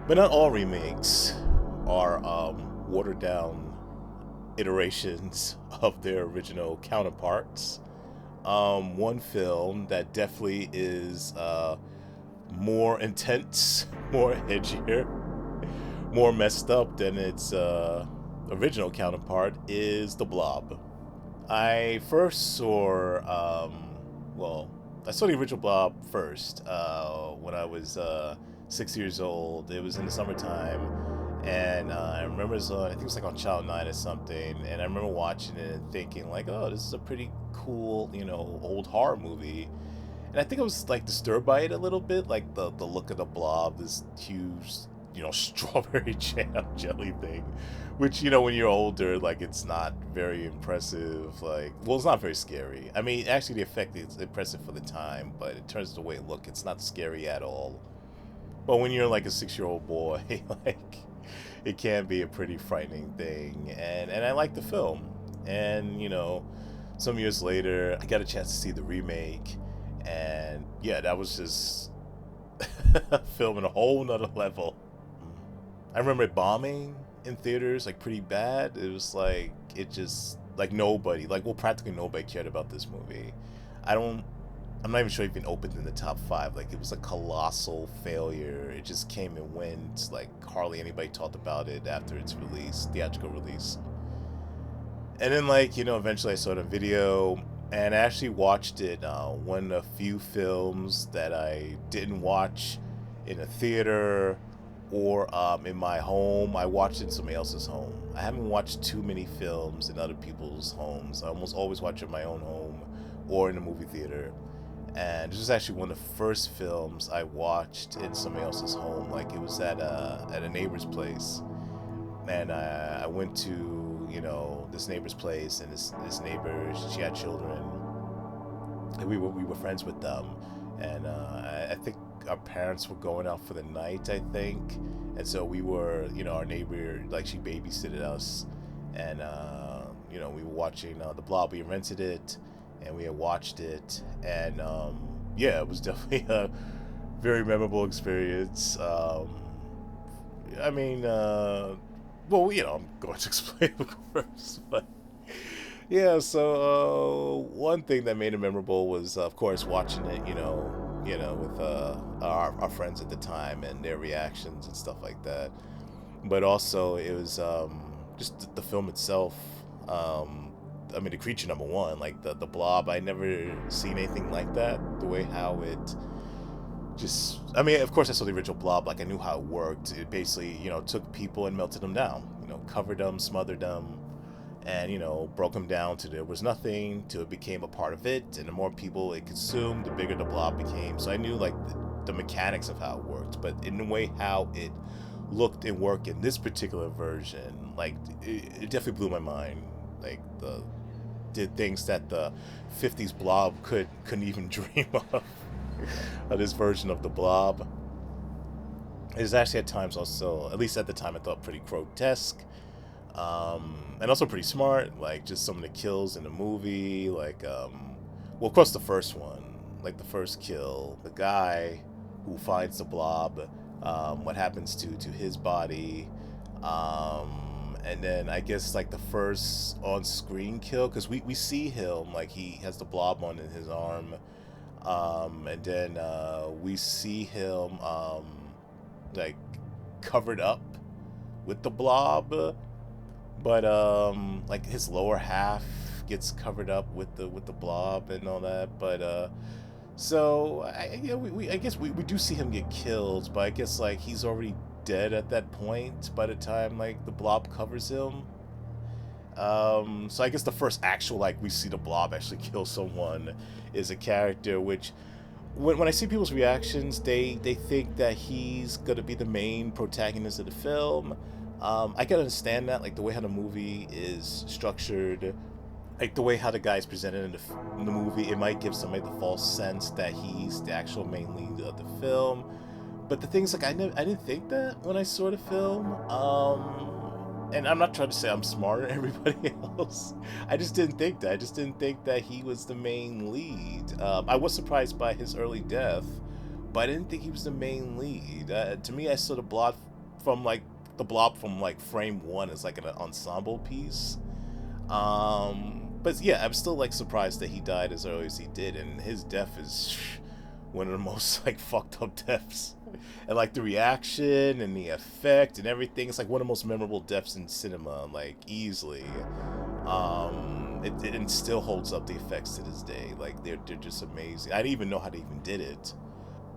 But not all remakes are watered down iterations of their original counterparts. One film that definitely is more intense, more edgier, more messed up than its original counterpart is The Blob. I first saw, well, I saw the original Blob first when I was 6 years old. It was in the summertime, and I remember it was, I think it was like on Channel 9 or something, and I remember watching it and thinking like, oh, this is a pretty cool, old horror movie. And I think I was like disturbed by it a little bit, like the look of the Blob, this huge, strawberry jam jelly thing, which when you're older, like it's not very impressive. Like, well, it's not very scary. I mean, actually, the effect is impressive for the time, but in terms of the way it look, it's not scary at all. But when you're like a 6-year-old boy, like it can be a pretty frightening thing. And I like the film, and some years later, I got a chance to see the remake, and yeah, that was just film in a whole nother level. I remember it bombing in theaters like pretty bad. It was like it just like nobody, like well, practically nobody cared about this movie. I don't. I'm not even sure it even opened in the top five. Like it was a colossal failure. It just came and went. Like hardly anybody talked about it after its release, theatrical release. And then like eventually I saw the video and I actually watched it. One of the few films that I didn't watch in a theater or in my home. I watched it in somebody else's home. I haven't watched too many films in other people's homes. I almost always watch it in my own home or in a movie theater. And this was actually one of the first films I watched in somebody else's home. Like it was at a neighbor's place, and I went to this neighbor's place, and this neighbor, she had children, and we were friends with them, and I think our parents were going out for the night, I think, and so we were, our neighbor, like she babysitted us, and we were watching the Blob. We rented it, and we had watched it, and yeah, it was definitely a very memorable experience. I mean, well, I'm going to explain, of course, but yeah. So one thing that made it memorable was, of course, watching it, with our friends at the time and their reactions and stuff like that. But also, it was just the film itself. I mean, the creature number one, like the Blob. I never seen anything like that. The way how it just, I mean, of course, I saw the original Blob. Like I knew how it worked. It basically, took people and melted them down. Covered them, smothered them, and broke them down to there was nothing, till it became a part of it. And the more people it consumed, the bigger the Blob became. So I knew like the mechanics of how it worked, but in the way how it looked and worked in this particular version, like it definitely blew my mind. Like the did things that the '50s Blob couldn't even dream of this version of the Blob. It was actually at times also, at least at the time, I thought pretty grotesque, and also pretty smart. Like just some of the kills in the movie, like well, of course the first one, like the first kill, the guy who finds the Blob, what happens to his body, and then I guess like the first on-screen kill, because we see him like he has the Blob on in his arm, and then we see him like covered up with the Blob, but like his lower half gets covered up with the Blob and all that. But so I guess we do see him get killed, but I guess like he's already dead at that point by the time like the Blob covers him. So I guess the first actual like we see the Blob actually kill someone is a character which when I see people's reactions, they think that he's gonna be the main protagonist of the film. I can understand that, like the way how the movie is structured, like the way how the guy's presented in the movie, it might give somebody the false sense that he's the actual main lead of the film. But the things like I didn't think that when I saw the film. And I'm not trying to say I'm smarter than everybody else. I just didn't think that. I just didn't think that he was the main lead. I was surprised by his early death, but I didn't think he was the main lead. To me, I saw the from like the Blob from like frame one is like an ensemble piece. But yeah, I'm still like surprised that he died as early as he did, and his death is one of the most like fucked up deaths. And like the reaction and the effect and everything, it's like one of the most memorable deaths in cinema, like easily. It still holds up the effects to this day. Like they're just amazing. I didn't even know how they even did it.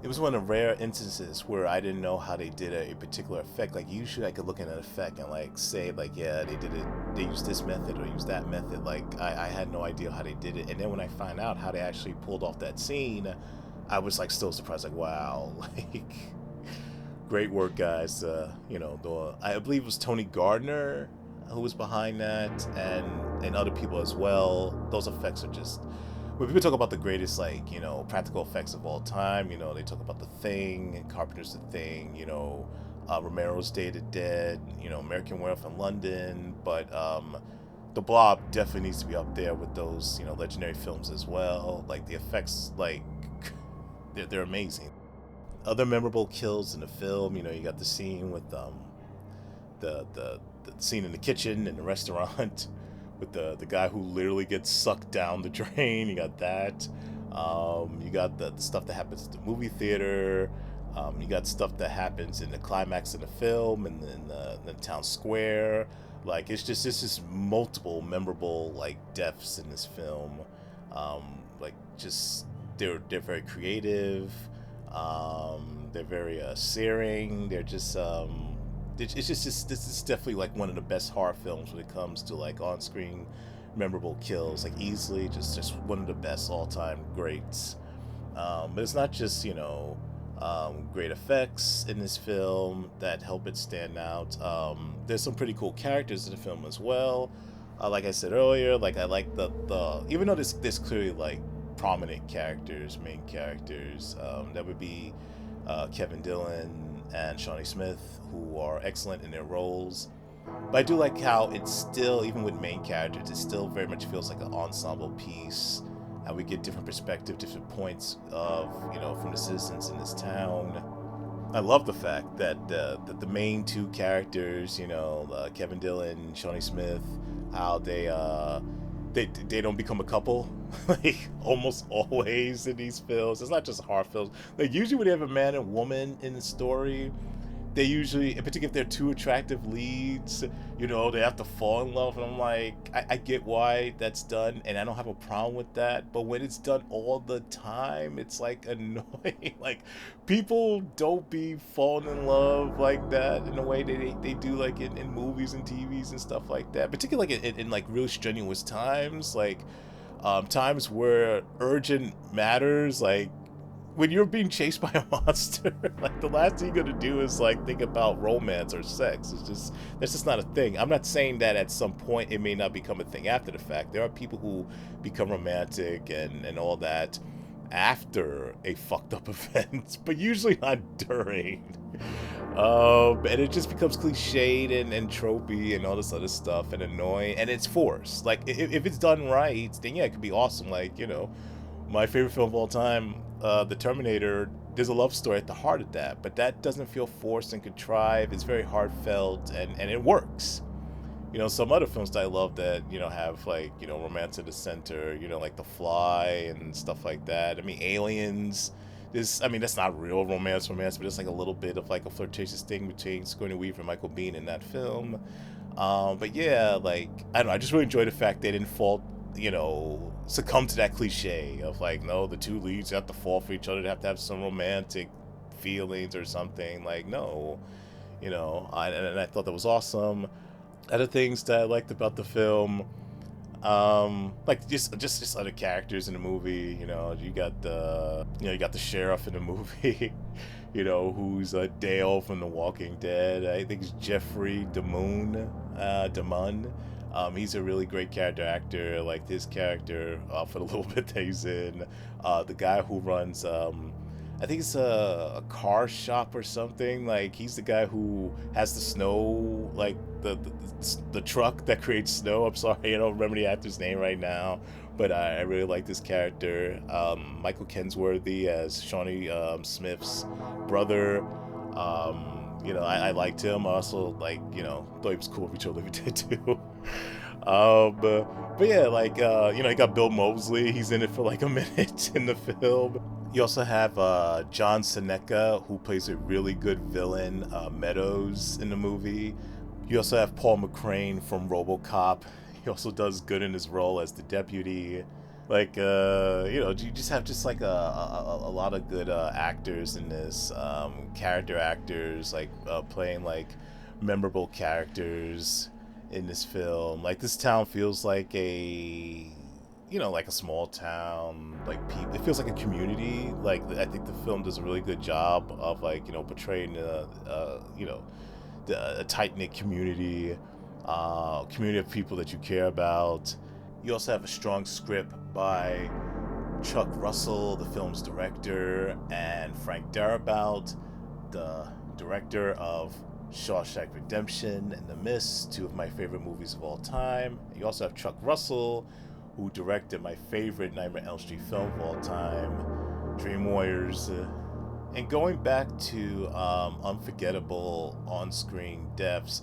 It was one of the rare instances where I didn't know how they did a particular effect. Like usually I could look at an effect and like say like, yeah, they did it, they used this method or used that method. Like I had no idea how they did it. And then when I find out how they actually pulled off that scene, I was like still surprised, like, wow, like great work, guys. I believe it was Tony Gardner who was behind that, and other people as well. Those effects are just, when people talk about the greatest, like, practical effects of all time, they talk about The Thing and Carpenter's The Thing, Romero's Day of the Dead, American Werewolf in London, but The Blob definitely needs to be up there with those, legendary films as well. Like the effects, like they're amazing. Other memorable kills in the film, you got the scene with the scene in the kitchen in the restaurant with the guy who literally gets sucked down the drain. You got that. You got the stuff that happens at the movie theater. You got stuff that happens in the climax of the film and in the town square. Like it's just multiple memorable like deaths in this film. Like just they're very creative. They're very searing. They're just it's just this is definitely like one of the best horror films when it comes to like on-screen memorable kills. Like easily just one of the best all-time greats. But it's not just great effects in this film that help it stand out. There's some pretty cool characters in the film as well. Like I said earlier, like I like the even though there's clearly like prominent characters, main characters, that would be Kevin Dillon and Shawnee Smith, who are excellent in their roles. But I do like how it's still, even with main characters, it still very much feels like an ensemble piece, and we get different perspective, different points of from the citizens in this town. I love the fact that the main two characters, Kevin Dillon, Shawnee Smith, how they don't become a couple, like almost always in these films. It's not just horror films. Like usually when they have a man and woman in the story, they usually, in particular if they're two attractive leads, they have to fall in love. And I'm like, I get why that's done, and I don't have a problem with that. But when it's done all the time, it's like annoying. Like people don't be falling in love like that in a way they do like in movies and TVs and stuff like that. Particularly like in like really strenuous times, like times where urgent matters, like when you're being chased by a monster, like the last thing you're gonna do is like think about romance or sex. That's just not a thing. I'm not saying that at some point it may not become a thing after the fact. There are people who become romantic and all that after a fucked up event, but usually not during. And it just becomes cliched and tropey and all this other stuff and annoying, and it's forced. Like if it's done right, then yeah, it could be awesome. Like my favorite film of all time, The Terminator, there's a love story at the heart of that, but that doesn't feel forced and contrived. It's very heartfelt, and it works. Some other films that I love that, have like, romance at the center, like The Fly and stuff like that. I mean, Aliens. That's not real romance, but it's like a little bit of like a flirtatious thing between Sigourney Weaver and Michael Biehn in that film. But yeah, like, I don't know, I just really enjoy the fact they didn't fall, succumb to that cliche of like, no, the two leads have to fall for each other, they have to have some romantic feelings or something. Like, no, and I thought that was awesome. Other things that I liked about the film, like just other characters in the movie. You got the sheriff in the movie, who's Dale from The Walking Dead. I think it's Jeffrey Damon. He's a really great character actor. I liked his character for the little bit that he's in. The guy who runs, I think it's a car shop or something. Like he's the guy who has the snow, like the truck that creates snow. I'm sorry, I don't remember the actor's name right now, but I really like this character. Michael Kensworthy as Shawnee Smith's brother. I liked him. I also like, thought he was cool. Rachel Olivia did too. But yeah, like you got Bill Moseley. He's in it for like a minute in the film. You also have John Seneca, who plays a really good villain, Meadows, in the movie. You also have Paul McCrane from RoboCop. He also does good in his role as the deputy. Like, you just have just like a lot of good actors in this, character actors, like playing like memorable characters in this film. Like, this town feels like like a small town. Like, it feels like a community. Like, I think the film does a really good job of like portraying a tight knit community, community of people that you care about. You also have a strong script by Chuck Russell, the film's director, and Frank Darabont, the director of Shawshank Redemption and The Mist, two of my favorite movies of all time. You also have Chuck Russell, who directed my favorite Nightmare on Elm Street film of all time, Dream Warriors. And going back to unforgettable on-screen deaths,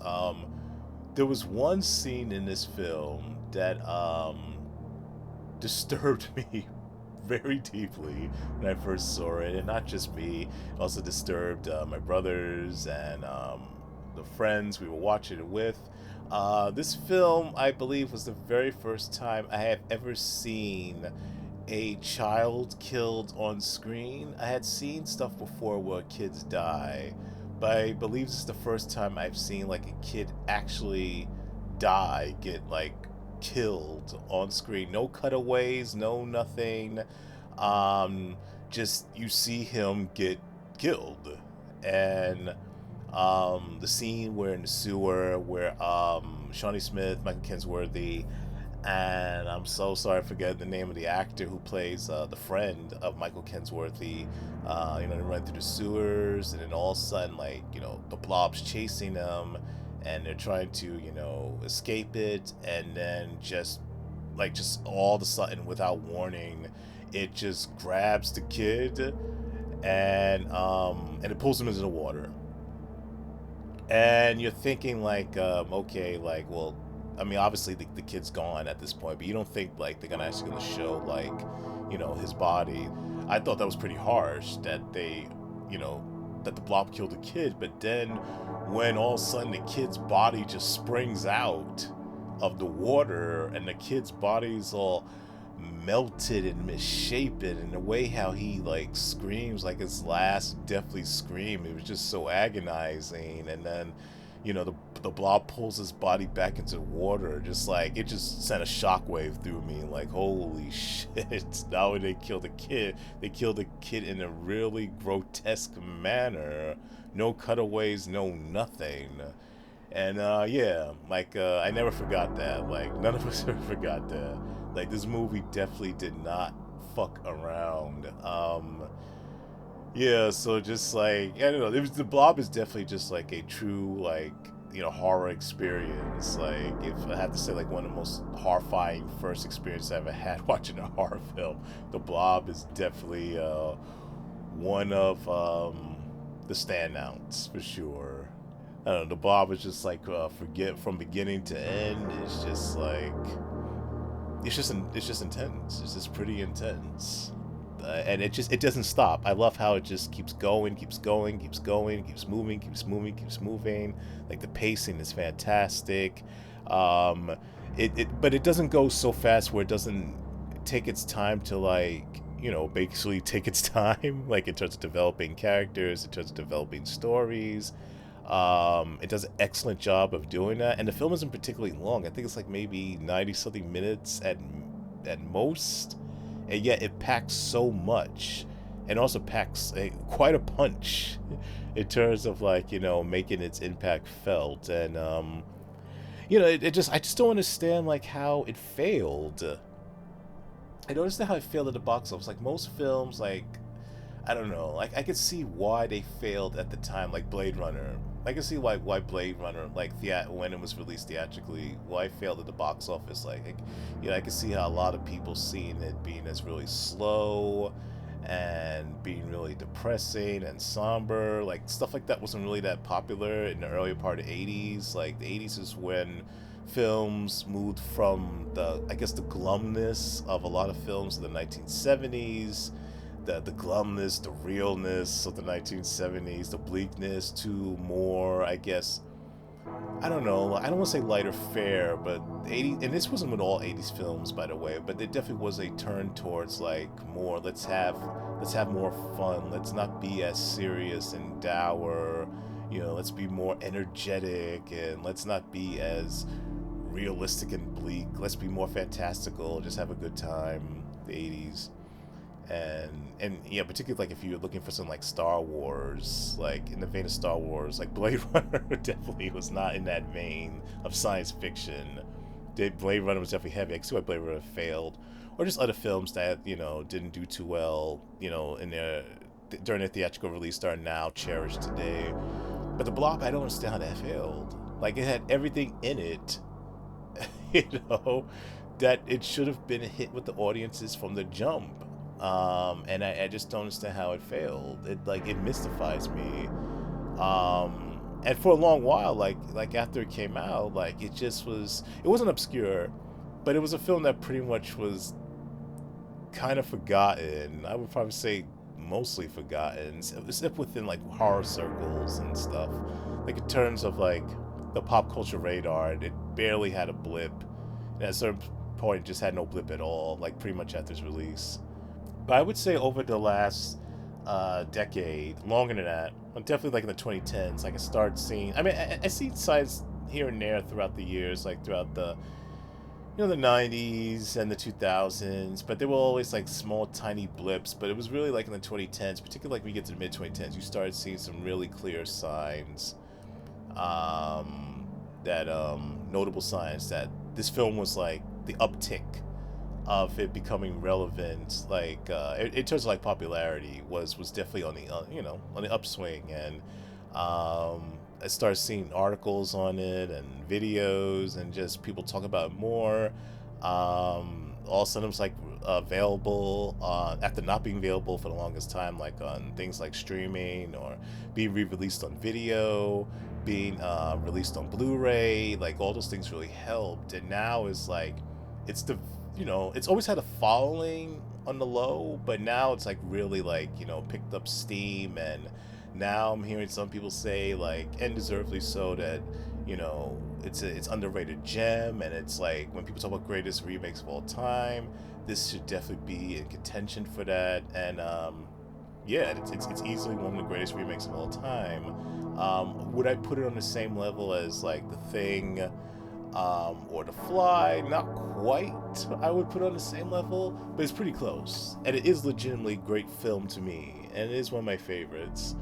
there was one scene in this film that disturbed me very deeply when I first saw it, and not just me. It also disturbed my brothers and the friends we were watching it with. This film, I believe, was the very first time I have ever seen a child killed on screen. I had seen stuff before where kids die, but I believe this is the first time I've seen like a kid actually die, get like killed on screen. No cutaways, no nothing. Um, just you see him get killed, and the scene where in the sewer where Shawnee Smith, Michael Kingsworthy, and I'm so sorry I forget the name of the actor who plays the friend of Michael Kingsworthy. They run through the sewers, and then all of a sudden, like, the Blob's chasing them, and they're trying to, escape it, and then just all of a sudden, without warning, it just grabs the kid, and it pulls him into the water. And you're thinking like, okay, like, well, I mean, obviously the kid's gone at this point, but you don't think like they're actually gonna show like, his body. I thought that was pretty harsh that you know, that the Blob killed the kid, but then when all of a sudden the kid's body just springs out of the water and the kid's body's all melted and misshapen, and the way how he like screams like his last deathly scream, it was just so agonizing. And then the Blob pulls his body back into the water, just like it just sent a shockwave through me, like, holy shit. Now when they killed the kid, they killed the kid in a really grotesque manner. No cutaways, no nothing. And yeah, like I never forgot that. Like, none of us ever forgot that. Like, this movie definitely did not fuck around. Yeah, so just like, I don't know, the Blob is definitely just like a true like horror experience. Like, if I had to say like one of the most horrifying first experiences I ever had watching a horror film, the Blob is definitely one of the standouts for sure. I don't know, the Blob is just like forget from beginning to end. It's just like it's just intense. It's just pretty intense. And it doesn't stop. I love how it just keeps going, keeps going, keeps going, keeps moving, keeps moving, keeps moving. Like, the pacing is fantastic. But it doesn't go so fast where it doesn't take its time to, like, basically take its time, like, in terms of developing characters, in terms of developing stories. It does an excellent job of doing that, and the film isn't particularly long. I think it's like maybe 90 something minutes at most, and yet it packs so much, and also packs quite a punch in terms of like making its impact felt. And I just don't understand like how it failed. I don't understand how it failed at the box office. Like, most films, like, I don't know. Like, I could see why they failed at the time, like Blade Runner. I can see why Blade Runner, like, when it was released theatrically, why it failed at the box office. Like, I can see how a lot of people seeing it being as really slow, and being really depressing and somber. Like stuff like that wasn't really that popular in the earlier part of the 80s. Like the 80s is when films moved from the, I guess, the glumness of a lot of films in the 1970s, the glumness, the realness of the 1970s, the bleakness, to more, I guess, I don't know. I don't want to say lighter fare, but the 80s, and this wasn't with all 80s films, by the way, but there definitely was a turn towards like more. Let's have more fun. Let's not be as serious and dour. Let's be more energetic, and let's not be as realistic and bleak. Let's be more fantastical. Just have a good time. The 80s. And yeah, particularly like if you're looking for something like Star Wars, like in the vein of Star Wars, like Blade Runner definitely was not in that vein of science fiction. Blade Runner was definitely heavy. I can see why Blade Runner failed, or just other films that didn't do too well, in their during their theatrical release that are now cherished today. But the Blob, I don't understand how that failed. Like it had everything in it, you know, that it should have been a hit with the audiences from the jump. And I just don't understand how it failed. It mystifies me. And for a long while, like after it came out, like it wasn't obscure, but it was a film that pretty much was kind of forgotten. I would probably say mostly forgotten, except within like horror circles and stuff. Like in terms of like the pop culture radar, it barely had a blip. And at a certain point, it just had no blip at all. Like pretty much after its release. But I would say over the last decade, longer than that, definitely like in the 2010s, like I started seeing. I mean, I see signs here and there throughout the years, like throughout the 90s and the 2000s, but they were always like small, tiny blips. But it was really like in the 2010s, particularly like when you get to the mid 2010s, you started seeing some really clear signs, that notable signs that this film was like the uptick of it becoming relevant, like in terms of like popularity, was definitely on the on the upswing. And I started seeing articles on it and videos and just people talk about it more. All of a sudden it was like available after not being available for the longest time, like on things like streaming or being re-released on video, being released on Blu-ray. Like all those things really helped, and now it's like it's the it's always had a following on the low, but now it's like really like picked up steam. And now I'm hearing some people say, like, and deservedly so, that it's underrated gem. And it's like when people talk about greatest remakes of all time, this should definitely be in contention for that. And yeah, it's easily one of the greatest remakes of all time. Would I put it on the same level as like The Thing, or The Fly? Not quite. I would put it on the same level, but it's pretty close, and it is legitimately a great film to me, and it is one of my favorites.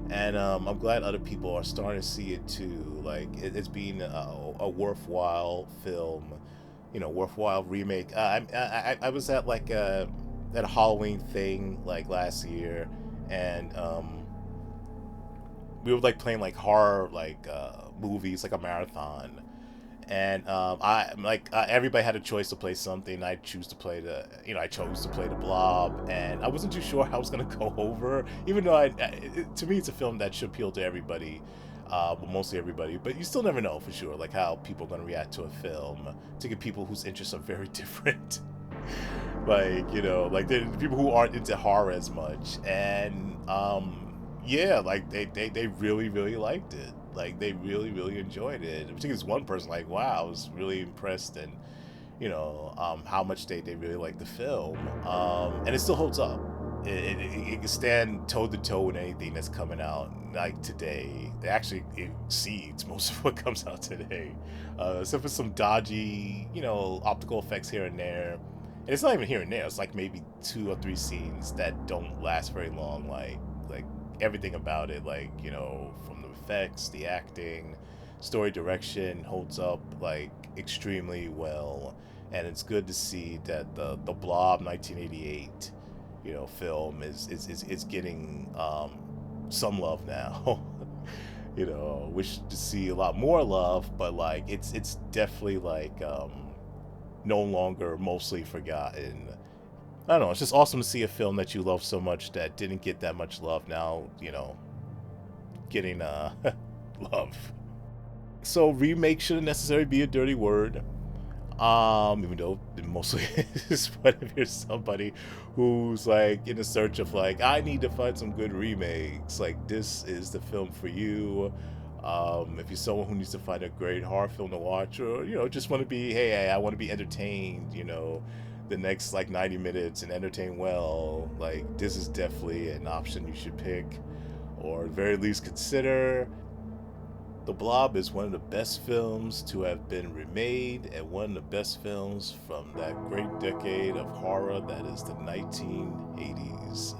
And I'm glad other people are starting to see it too. Like it's being a worthwhile film, worthwhile remake. I was at like at a Halloween thing like last year, and we were like playing like horror like movies, like a marathon. And everybody had a choice to play something. I chose to play the Blob, and I wasn't too sure how I was gonna go over. Even though to me, it's a film that should appeal to everybody, but mostly everybody. But you still never know for sure, like how people are gonna react to a film. To get people whose interests are very different, like like the people who aren't into horror as much. And yeah, like they really really liked it. Like they really really enjoyed it. Particularly this one person, like, wow, I was really impressed. And how much they really liked the film. And it still holds up. It can stand toe to toe with anything that's coming out like today. It actually exceeds most of what comes out today, except for some dodgy optical effects here and there. And it's not even here and there. It's like maybe 2 or 3 scenes that don't last very long. Like everything about it, like from the effects, the acting, story direction, holds up like extremely well. And it's good to see that the Blob 1988 film is getting some love now. Wish to see a lot more love, but like it's definitely like no longer mostly forgotten. I don't know. It's just awesome to see a film that you love so much that didn't get that much love now, getting love. So remake shouldn't necessarily be a dirty word. Even though it mostly is, but if you're somebody who's like in a search of like, I need to find some good remakes, like this is the film for you. If you're someone who needs to find a great horror film to watch, or just want to be, hey, I want to be entertained, the next like 90 minutes and entertain well, like this is definitely an option you should pick, or at the very least consider. The Blob is one of the best films to have been remade, and one of the best films from that great decade of horror that is the 1980s.